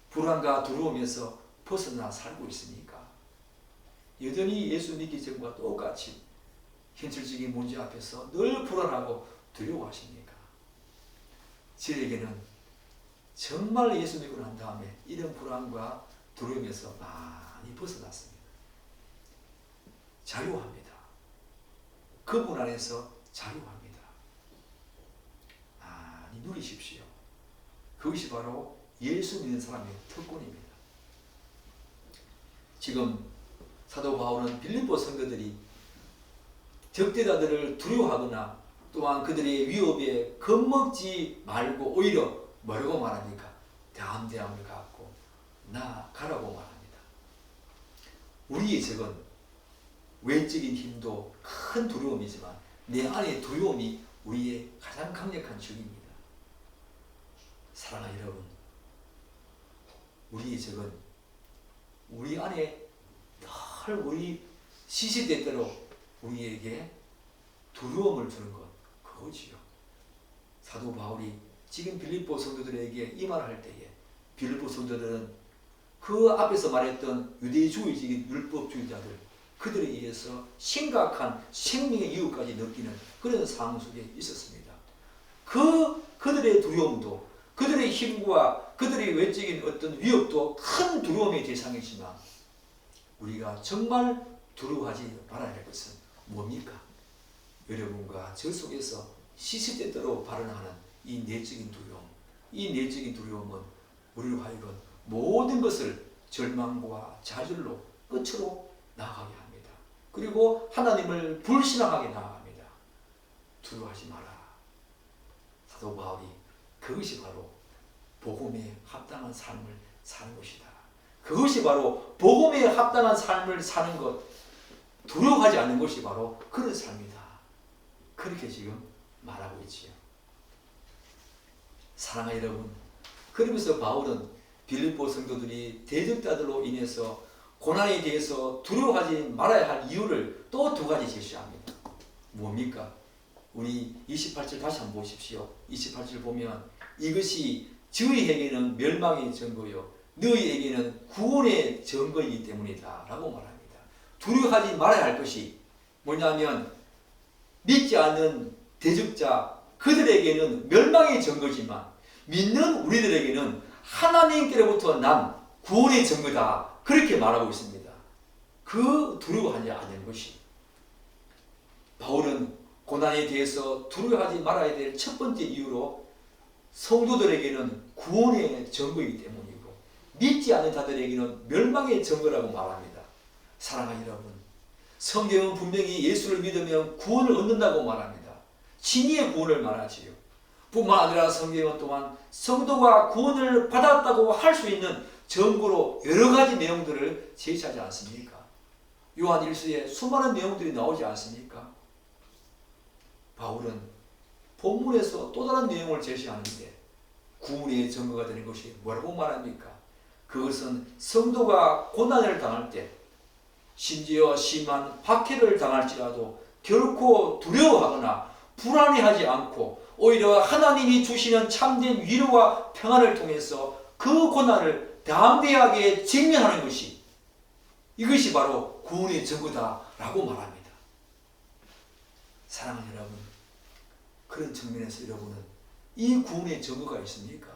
불안과 두려움에서 벗어나 살고 있습니까? 여전히 예수 믿기 전과 똑같이 현실적인 문제 앞에서 늘 불안하고 두려워하십니까? 저에게는 정말 예수 믿고 난 다음에 이런 불안과 두려움에서 많이 벗어났습니다. 자유합니다. 그분 안에서 자유합니다. 많이 누리십시오. 그것이 바로 예수 믿는 사람의 특권입니다. 지금 사도 바울은 빌립보 성도들이 적대자들을 두려워하거나 또한 그들의 위협에 겁먹지 말고 오히려 뭐라고 말합니까? 담대함을 갖고 나아가라고 말합니다. 우리의 적은 외적인 힘도 큰 두려움이지만 내 안의 두려움이 우리의 가장 강력한 적입니다. 사랑하는 여러분, 우리의 적은 우리 안에 늘 우리 시시때때로 우리에게 두려움을 주는 것, 그거지요. 사도 바울이 지금 빌립보 성도들에게 이 말을 할 때에 빌립보 성도들은 그 앞에서 말했던 유대주의적인 율법주의자들, 그들에 의해서 심각한 생명의 이유까지 느끼는 그런 상황 속에 있었습니다. 그들의 두려움도, 그들의 힘과 그들의 외적인 어떤 위협도 큰 두려움의 대상이지만 우리가 정말 두려워하지 말아야 할 것은 뭡니까? 여러분과 저 속에서 시시때때로 발현하는 이 내적인 두려움, 이 내적인 두려움은 우리로 하여금 모든 것을 절망과 좌절로 끝으로 나아가게 합니다. 그리고 하나님을 불신앙하게 나아갑니다. 두려워하지 마라. 사도 바울이 그것이 바로 복음에 합당한 삶을 사는 것이다. 그것이 바로 복음에 합당한 삶을 사는 것, 두려워하지 않는 것이 바로 그런 삶이다. 그렇게 지금 말하고 있지요. 사랑하는 여러분, 그러면서 바울은 빌립보 성도들이 대적자들로 인해서 고난에 대해서 두려워하지 말아야 할 이유를 또 두 가지 제시합니다. 뭡니까? 우리 28절 다시 한번 보십시오. 28절 보면 이것이 저희에게는 멸망의 증거요 너희에게는 구원의 증거이기 때문이다 라고 말합니다. 두려워하지 말아야 할 것이 뭐냐면 믿지 않는 대적자 그들에게는 멸망의 증거지만 믿는 우리들에게는 하나님께로부터 난 구원의 증거다, 그렇게 말하고 있습니다. 그 두려워하지 않는 것이, 바울은 고난에 대해서 두려워하지 말아야 될 첫 번째 이유로 성도들에게는 구원의 증거이기 때문이고 믿지 않는 자들에게는 멸망의 증거라고 말합니다. 사랑하는 여러분, 성경은 분명히 예수를 믿으면 구원을 얻는다고 말합니다. 진리의 구원을 말하지요. 뿐만 아니라 성경은 또한 성도가 구원을 받았다고 할 수 있는 증거로 여러 가지 내용들을 제시하지 않습니까? 요한 1서에 수많은 내용들이 나오지 않습니까? 바울은 본문에서 또 다른 내용을 제시하는데 구원의 증거가 되는 것이 뭐라고 말합니까? 그것은 성도가 고난을 당할 때 심지어 심한 박해를 당할지라도 결코 두려워하거나 불안해하지 않고 오히려 하나님이 주시는 참된 위로와 평안을 통해서 그 고난을 담대하게 직면하는 것이, 이것이 바로 구원의 증거다라고 말합니다. 사랑하는 여러분, 그런 측면에서 여러분은 이 구원의 증거가 있습니까?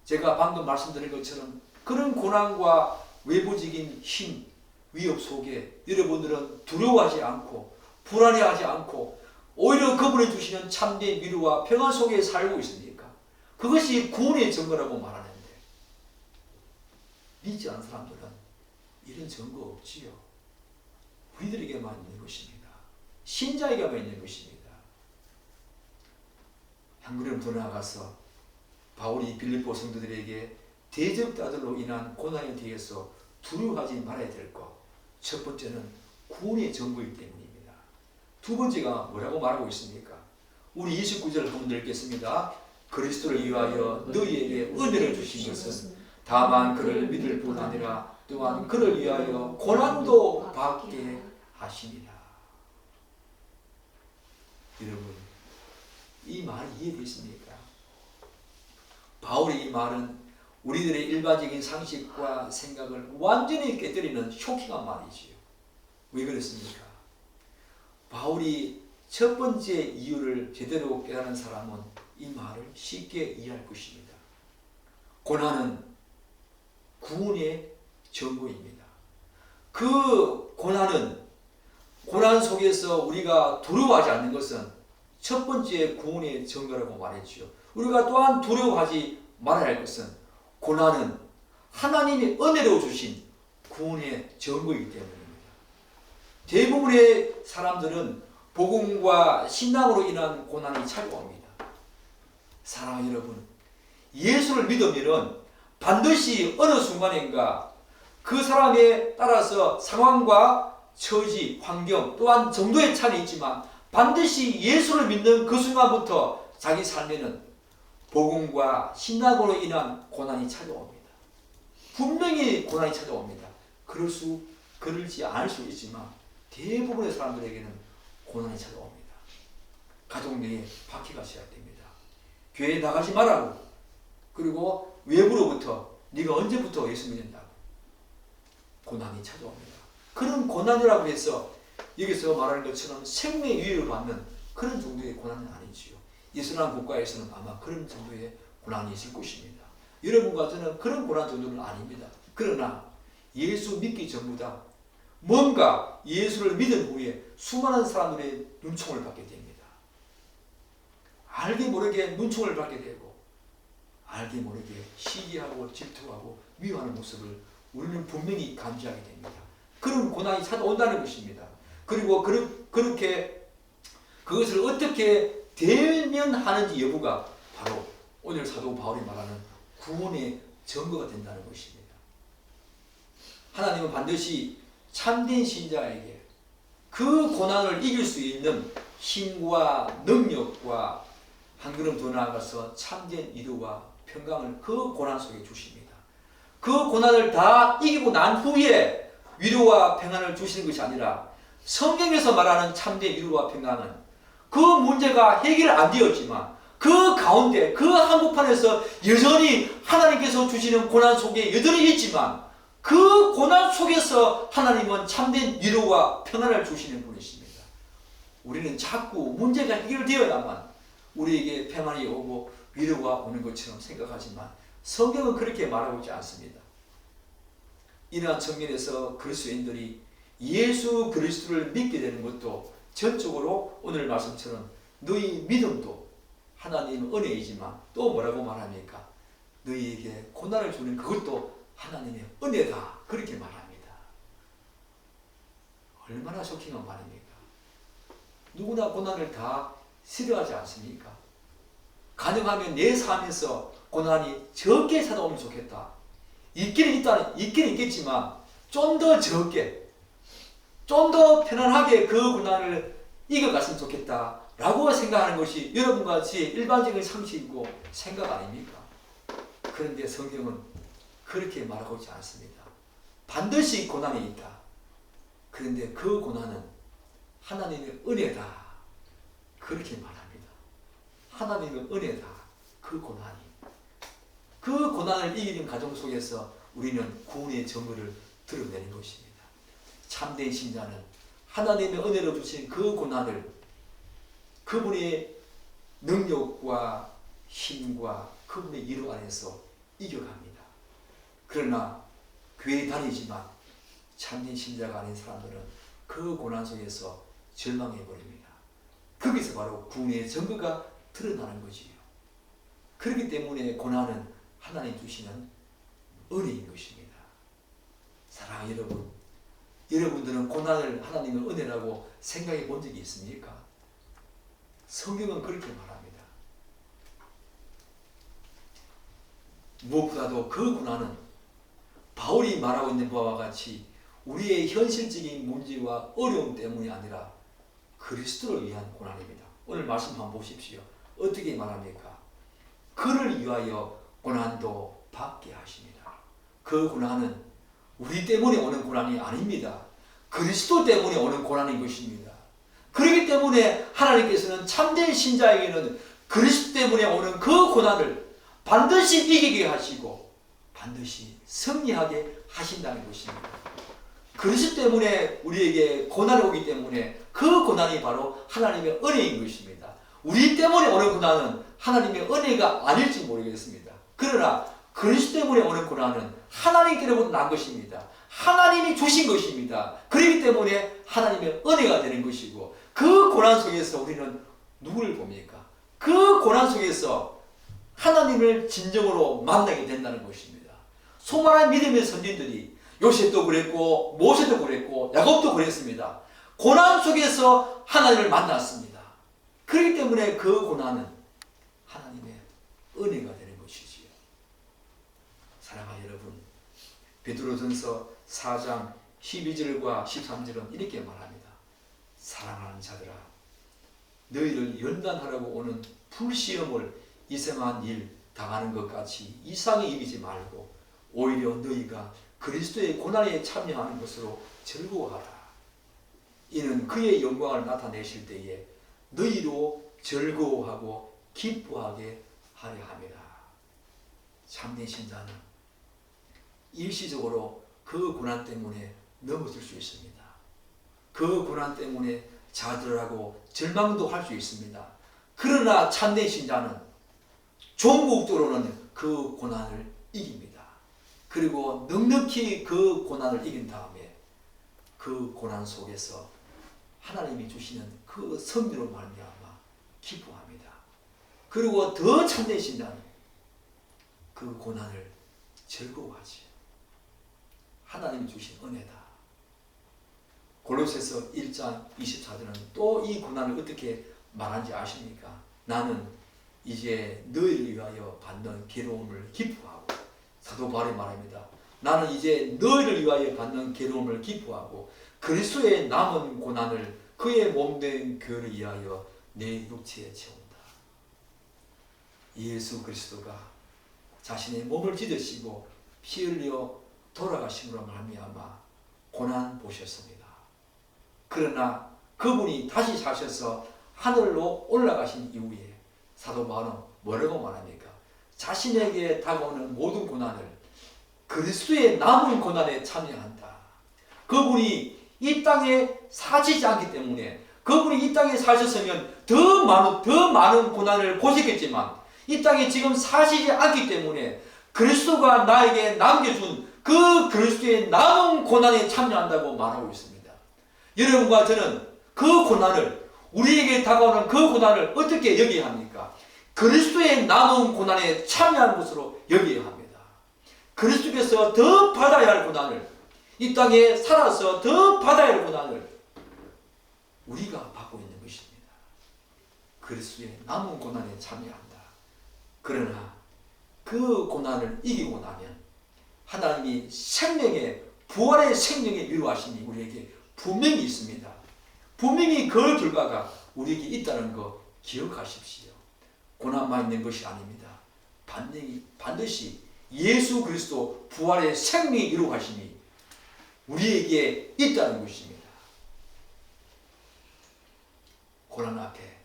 제가 방금 말씀드린 것처럼 그런 고난과 외부적인 힘, 위협 속에 여러분들은 두려워하지 않고 불안해하지 않고 오히려 그분이 주시는 참된 위로와 평안 속에 살고 있습니까? 그것이 구원의 증거라고 말하는데 믿지 않는 사람들은 이런 증거 없지요. 우리들에게만 있는 것입니다. 신자에게만 있는 것입니다. 한 걸음 더 나아가서 바울이 빌립보 성도들에게 대적자들로 인한 고난에 대해서 두려워하지 말아야 될 것, 첫 번째는 구원의 증거이기 때문입니다. 두 번째가 뭐라고 말하고 있습니까? 우리 29절 한번 읽겠습니다. 그리스도를 위하여 너희에게 은혜를 주신 것은 다만 그를 믿을 뿐 아니라 또한 그를 위하여 고난도 받게 하십니다. 여러분, 이 말 이해되십니까? 바울의 이 말은 우리들의 일반적인 상식과 생각을 완전히 깨뜨리는 쇼킹한 말이지요. 왜 그렇습니까? 바울이 첫 번째 이유를 제대로 깨닫는 사람은 이 말을 쉽게 이해할 것입니다. 고난은 구원의 증거입니다. 그 고난 속에서 우리가 두려워하지 않는 것은 첫 번째 구원의 증거라고 말했죠. 우리가 또한 두려워하지 말아야 할 것은 고난은 하나님이 은혜로 주신 구원의 증거이기 때문입니다. 대부분의 사람들은 복음과 신앙으로 인한 고난이 찾아옵니다. 사랑하는 여러분, 예수를 믿으면 반드시 어느 순간인가 그 사람에 따라서 상황과 처지, 환경 또한 정도의 차이는 있지만 반드시 예수를 믿는 그 순간부터 자기 삶에는 복음과 신앙으로 인한 고난이 찾아옵니다. 분명히 고난이 찾아옵니다. 그러지 않을 수 있지만 대부분의 사람들에게는 고난이 찾아옵니다. 가족 내에 박해가 시작됩니다. 교회에 나가지 말라고, 그리고 외부로부터 네가 언제부터 예수 믿는다고 고난이 찾아옵니다. 그런 고난이라고 해서 여기서 말하는 것처럼 생명의 위협을 받는 그런 정도의 고난은 아니지요. 이슬람 국가에서는 아마 그런 정도의 고난이 있을 것입니다. 여러분과 저는 그런 고난 정도는 아닙니다. 그러나 예수 믿기 전보다 뭔가 예수를 믿은 후에 수많은 사람들의 눈총을 받게 됩니다. 알게 모르게 눈총을 받게 되고 알게 모르게 시기하고 질투하고 미워하는 모습을 우리는 분명히 감지하게 됩니다. 그런 고난이 찾아온다는 것입니다. 그리고 그렇게 그것을 어떻게 대면하는지 여부가 바로 오늘 사도 바울이 말하는 구원의 증거가 된다는 것입니다. 하나님은 반드시 참된 신자에게 그 고난을 이길 수 있는 힘과 능력과 한 걸음 더 나아가서 참된 위로와 평강을 그 고난 속에 주십니다. 그 고난을 다 이기고 난 후에 위로와 평안을 주시는 것이 아니라 성경에서 말하는 참된 위로와 평강은 그 문제가 해결 안 되었지만 그 가운데 그 한복판에서 여전히 하나님께서 주시는 고난 속에 여전히 있지만 그 고난 속에서 하나님은 참된 위로와 평안을 주시는 분이십니다. 우리는 자꾸 문제가 해결되어야만 우리에게 평안이 오고 위로가 오는 것처럼 생각하지만 성경은 그렇게 말하고 있지 않습니다. 이러한 측면에서 그리스도인들이 예수 그리스도를 믿게 되는 것도 전적으로 오늘 말씀처럼 너희 믿음도 하나님의 은혜이지만 또 뭐라고 말합니까? 너희에게 고난을 주는 그것도 하나님의 은혜다. 그렇게 말합니다. 얼마나 쇼킹한 말입니까? 누구나 고난을 다 싫어하지 않습니까? 가능하면 내 삶에서 고난이 적게 찾아오면 좋겠다. 있기는 있겠지만 좀 더 적게, 좀 더 편안하게 그 고난을 이겨갔으면 좋겠다 라고 생각하는 것이 여러분과 같이 일반적인 상식이고 생각 아닙니까? 그런데 성경은 그렇게 말하고 있지 않습니다. 반드시 고난이 있다. 그런데 그 고난은 하나님의 은혜다. 그렇게 말합니다. 하나님의 은혜다. 그 고난이. 그 고난을 이기는 과정 속에서 우리는 구원의 증거를 드러내는 것입니다. 참된 신자는 하나님의 은혜로 주신 그 고난을 그분의 능력과 힘과 그분의 위로 안에서 이겨갑니다. 그러나 교회에 다니지만 참된 신자가 아닌 사람들은 그 고난 속에서 절망해버립니다. 거기서 바로 구원의 증거가 드러나는 거지요. 그렇기 때문에 고난은 하나님 주시는 은혜인 것입니다. 사랑하는 여러분, 여러분들은 고난을 하나님의 은혜라고 생각해 본 적이 있습니까? 성경은 그렇게 말합니다. 무엇보다도 그 고난은 바울이 말하고 있는 바와 같이 우리의 현실적인 문제와 어려움 때문이 아니라 그리스도를 위한 고난입니다. 오늘 말씀 한번 보십시오. 어떻게 말합니까? 그를 위하여 고난도 받게 하십니다. 그 고난은 우리 때문에 오는 고난이 아닙니다. 그리스도 때문에 오는 고난인 것입니다. 그렇기 때문에 하나님께서는 참된 신자에게는 그리스도 때문에 오는 그 고난을 반드시 이기게 하시고 반드시 승리하게 하신다는 것입니다. 그리스도 때문에 우리에게 고난이 오기 때문에 그 고난이 바로 하나님의 은혜인 것입니다. 우리 때문에 오는 고난은 하나님의 은혜가 아닐지 모르겠습니다. 그러나 그리스도 때문에 오는 고난은 하나님께로부터 난 것입니다. 하나님이 주신 것입니다. 그렇기 때문에 하나님의 은혜가 되는 것이고, 그 고난 속에서 우리는 누구를 봅니까? 그 고난 속에서 하나님을 진정으로 만나게 된다는 것입니다. 수많은 믿음의 선진들이, 요셉도 그랬고 모세도 그랬고 야곱도 그랬습니다. 고난 속에서 하나님을 만났습니다. 그렇기 때문에 그 고난은 하나님의 은혜가 되는 것이지요. 사랑하는 여러분, 베드로전서 4장 12절과 13절은 이렇게 말합니다. 사랑하는 자들아, 너희를 연단하려고 오는 불시험을 이상한 일 당하는 것 같이 이상히 여기지 말고 오히려 너희가 그리스도의 고난에 참여하는 것으로 즐거워하라. 이는 그의 영광을 나타내실 때에 너희로 즐거워하고 기뻐하게 하려 함이라. 참된 신자는 일시적으로 그 고난 때문에 넘어질 수 있습니다. 그 고난 때문에 좌절하고 절망도 할 수 있습니다. 그러나 참된 신자는 종국도로는 그 고난을 이깁니다. 그리고 넉넉히 그 고난을 이긴 다음에 그 고난 속에서 하나님이 주시는 그 성리로 말미암아 기뻐합니다. 그리고 더 참된 신자는 그 고난을 즐거워하지. 하나님이 주신 은혜다. 골로새서 1장 24절은 또 이 고난을 어떻게 말하는지 아십니까? 나는 이제 너희를 위하여 받는 괴로움을 기뻐하고, 사도 바울이 말합니다. 나는 이제 너희를 위하여 받는 괴로움을 기뻐하고 그리스도의 남은 고난을 그의 몸된 교회를 위하여 내 육체에 채운다. 예수 그리스도가 자신의 몸을 찢으시고 피 흘려 돌아가심으로 말미암아 고난 보셨습니다. 그러나 그분이 다시 사셔서 하늘로 올라가신 이후에 사도 바울은 뭐라고 말합니까? 자신에게 다가오는 모든 고난을 그리스도의 남은 고난에 참여한다. 그분이 이 땅에 사시지 않기 때문에, 그분이 이 땅에 사셨으면 더 많은 고난을 보셨겠지만 이 땅에 지금 사시지 않기 때문에 그리스도가 나에게 남겨준 그 그리스도의 남은 고난에 참여한다고 말하고 있습니다. 여러분과 저는 그 고난을, 우리에게 다가오는 그 고난을 어떻게 여겨야 합니까? 그리스도의 남은 고난에 참여하는 것으로 여겨야 합니다. 그리스도께서 더 받아야 할 고난을, 이 땅에 살아서 더 받아야 할 고난을 우리가 받고 있는 것입니다. 그리스도의 남은 고난에 참여한다. 그러나 그 고난을 이기고 나면 하나님이 생명의, 부활의 생명의 위로하심이 우리에게 분명히 있습니다. 분명히 그 결과가 우리에게 있다는 거 기억하십시오. 고난만 있는 것이 아닙니다. 반드시 예수 그리스도 부활의 생명의 위로하심이 우리에게 있다는 것입니다. 고난 앞에,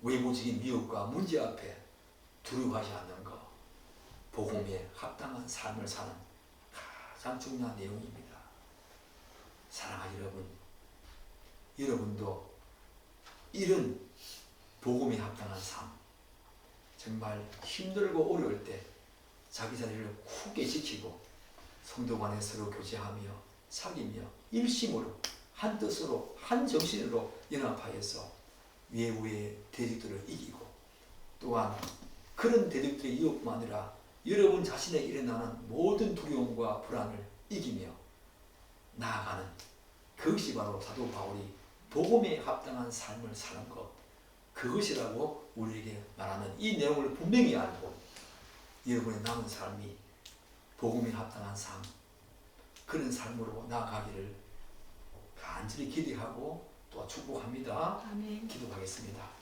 외부적인 미혹과 문제 앞에 두려워하지 않는 것, 복음에 합당한 삶을 사는 가장 중요한 내용입니다. 사랑하는 여러분, 여러분도 이런 복음에 합당한 삶, 정말 힘들고 어려울 때 자기 자리를 굳게 지키고 성도 간에 서로 교제하며 사귀며 일심으로 한 뜻으로 한 정신으로 연합하여서 외부의 대적들을 이기고, 또한 그런 대적들의 유혹뿐 아니라 여러분 자신에게 일어나는 모든 두려움과 불안을 이기며 나아가는, 그것이 바로 사도 바울이 복음에 합당한 삶을 사는 것, 그것이라고 우리에게 말하는 이 내용을 분명히 알고 여러분의 남은 삶이 복음에 합당한 삶, 그런 삶으로 나아가기를 간절히 기대하고 또 축복합니다. 아멘. 기도하겠습니다.